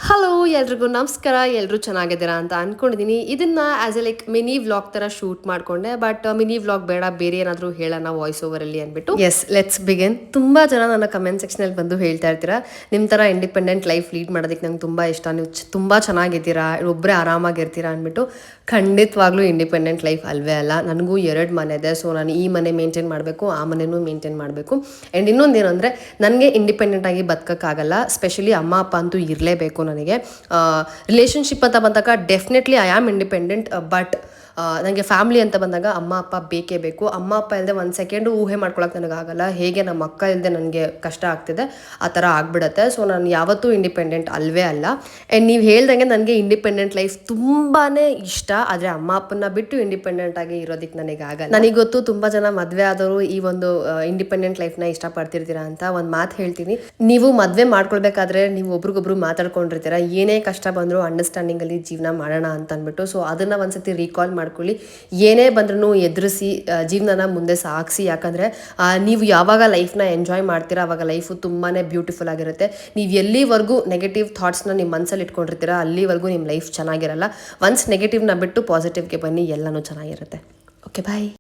Hello ಎಲ್ರಿಗೂ ನಮಸ್ಕಾರ. ಎಲ್ಲರೂ ಚೆನ್ನಾಗಿದ್ದೀರಾ ಅಂತ ಅನ್ಕೊಂಡಿದ್ದೀನಿ. ಇದನ್ನ as A like mini vlog ತರ ಶೂಟ್ ಮಾಡ್ಕೊಂಡೆ. ಬಟ್ ಮಿನಿ ವ್ಲಾಗ್ ಬೇಡ, ಬೇರೆ ಏನಾದರೂ ಹೇಳೋಣ ವಾಯ್ಸ್ ಓವರ್ ಅಲ್ಲಿ ಅಂದ್ಬಿಟ್ಟು ಎಸ್ ಲೆಟ್ಸ್ ಬಿಗಿನ್. ತುಂಬಾ ಜನ ನನ್ನ ಕಮೆಂಟ್ ಸೆಕ್ಷನ್ ಅಲ್ಲಿ ಬಂದು ಹೇಳ್ತಾ ಇರ್ತೀರಾ, ನಿಮ್ಮ ತರ ಇಂಡಿಪೆಂಡೆಂಟ್ ಲೈಫ್ ಲೀಡ್ ಮಾಡೋದಕ್ಕೆ ನಂಗೆ ತುಂಬಾ ಇಷ್ಟ, ನೀವು ತುಂಬಾ ಚೆನ್ನಾಗಿದ್ದೀರಾ, ಒಬ್ಬರೇ ಆರಾಮಾಗಿರ್ತೀರಾ ಅಂದ್ಬಿಟ್ಟು. ಖಂಡಿತವಾಗ್ಲೂ ಇಂಡಿಪೆಂಡೆಂಟ್ ಲೈಫ್ ಅಲ್ವೇ ಅಲ್ಲ. ನನಗೂ 2 ಮನೆ ಇದೆ. ಸೊ ನಾನು ಈ ಮನೆ ಮೇಂಟೈನ್ ಮಾಡಬೇಕು, ಆ ಮನೆಯೂ ಮೇಂಟೈನ್ ಮಾಡಬೇಕು. ಆ್ಯಂಡ್ ಇನ್ನೊಂದೇನು ಅಂದರೆ, ನನಗೆ ಇಂಡಿಪೆಂಡೆಂಟ್ ಆಗಿ ಬದುಕೋಕ್ಕಾಗಲ್ಲ. ಸ್ಪೆಷಲಿ ಅಮ್ಮ ಅಪ್ಪ ಅಂತೂ ಇರಲೇಬೇಕು ನನಗೆ. ರಿಲೇಷನ್ಶಿಪ್ ಅಂತ ಬಂದಾಗ definitely I am independent. But ನನಗೆ ಫ್ಯಾಮ್ಲಿ ಅಂತ ಬಂದಾಗ ಅಮ್ಮ ಅಪ್ಪ ಬೇಕೇ ಬೇಕು. ಅಮ್ಮ ಅಪ್ಪ ಇಲ್ಲದೆ ಒಂದು ಸೆಕೆಂಡು ಊಹೆ ಮಾಡ್ಕೊಳಕ್ಕೆ ನನಗಾಗಲ್ಲ. ಹೇಗೆ ನಮ್ಮ ಅಕ್ಕ ಇಲ್ಲದೆ ನನಗೆ ಕಷ್ಟ ಆಗ್ತಿದೆ ಆ ಥರ ಆಗ್ಬಿಡುತ್ತೆ. ಸೊ ನಾನು ಯಾವತ್ತೂ ಇಂಡಿಪೆಂಡೆಂಟ್ ಅಲ್ವೇ ಅಲ್ಲ. ಆ್ಯಂಡ್ ನೀವು ಹೇಳ್ದಂಗೆ ನನಗೆ ಇಂಡಿಪೆಂಡೆಂಟ್ ಲೈಫ್ ತುಂಬಾ ಇಷ್ಟ. ಆದರೆ ಅಮ್ಮ ಅಪ್ಪನ ಬಿಟ್ಟು ಇಂಡಿಪೆಂಡೆಂಟ್ ಆಗಿ ಇರೋದಕ್ಕೆ ನನಗೆ ಆಗಲ್ಲ. ನನಗೆ ಗೊತ್ತು ತುಂಬ ಜನ ಮದುವೆ ಆದವರು ಈ ಒಂದು ಇಂಡಿಪೆಂಡೆಂಟ್ ಲೈಫ್ನ ಇಷ್ಟಪಡ್ತಿರ್ತೀರಾ ಅಂತ. ಒಂದು ಮಾತು ಹೇಳ್ತೀನಿ, ನೀವು ಮದುವೆ ಮಾಡ್ಕೊಳ್ಬೇಕಾದ್ರೆ ನೀವು ಒಬ್ರಿಗೊಬ್ರು ಮಾತಾಡ್ಕೊಂಡಿರ್ತೀರ, ಏನೇ ಕಷ್ಟ ಬಂದರೂ ಅಂಡರ್ಸ್ಟ್ಯಾಂಡಿಂಗಲ್ಲಿ ಜೀವನ ಮಾಡೋಣ ಅಂತ ಅಂದ್ಬಿಟ್ಟು. ಸೊ ಅದನ್ನು ಒಂದ್ಸತಿ ರೀಕಾಲ್ ಮಾಡ್ಕೊಳ್ಳಿ. ಏನೇ ಬಂದ್ರೂ ಎದುರಿಸಿ ಜೀವನನ ಮುಂದೆ ಸಾಗಿಸಿ. ಯಾಕಂದರೆ ನೀವು ಯಾವಾಗ ಲೈಫ್ನ ಎಂಜಾಯ್ ಮಾಡ್ತೀರಾ ಆವಾಗ ಲೈಫು ತುಂಬಾ ಬ್ಯೂಟಿಫುಲ್ ಆಗಿರುತ್ತೆ. ನೀವು ಎಲ್ಲಿವರೆಗೂ ನೆಗೆಟಿವ್ ಥಾಟ್ಸ್ನ ನಿಮ್ಮ ಮನಸ್ಸಲ್ಲಿ ಇಟ್ಕೊಂಡಿರ್ತೀರ ಅಲ್ಲಿವರೆಗೂ ನಿಮ್ಮ ಲೈಫ್ ಚೆನ್ನಾಗಿರಲ್ಲ. ಒನ್ಸ್ ನೆಗೆಟಿವ್ನ ಬಿಟ್ಟು ಪಾಸಿಟಿವ್ಗೆ ಬನ್ನಿ, ಎಲ್ಲನೂ ಚೆನ್ನಾಗಿರುತ್ತೆ. ಓಕೆ ಬಾಯ್.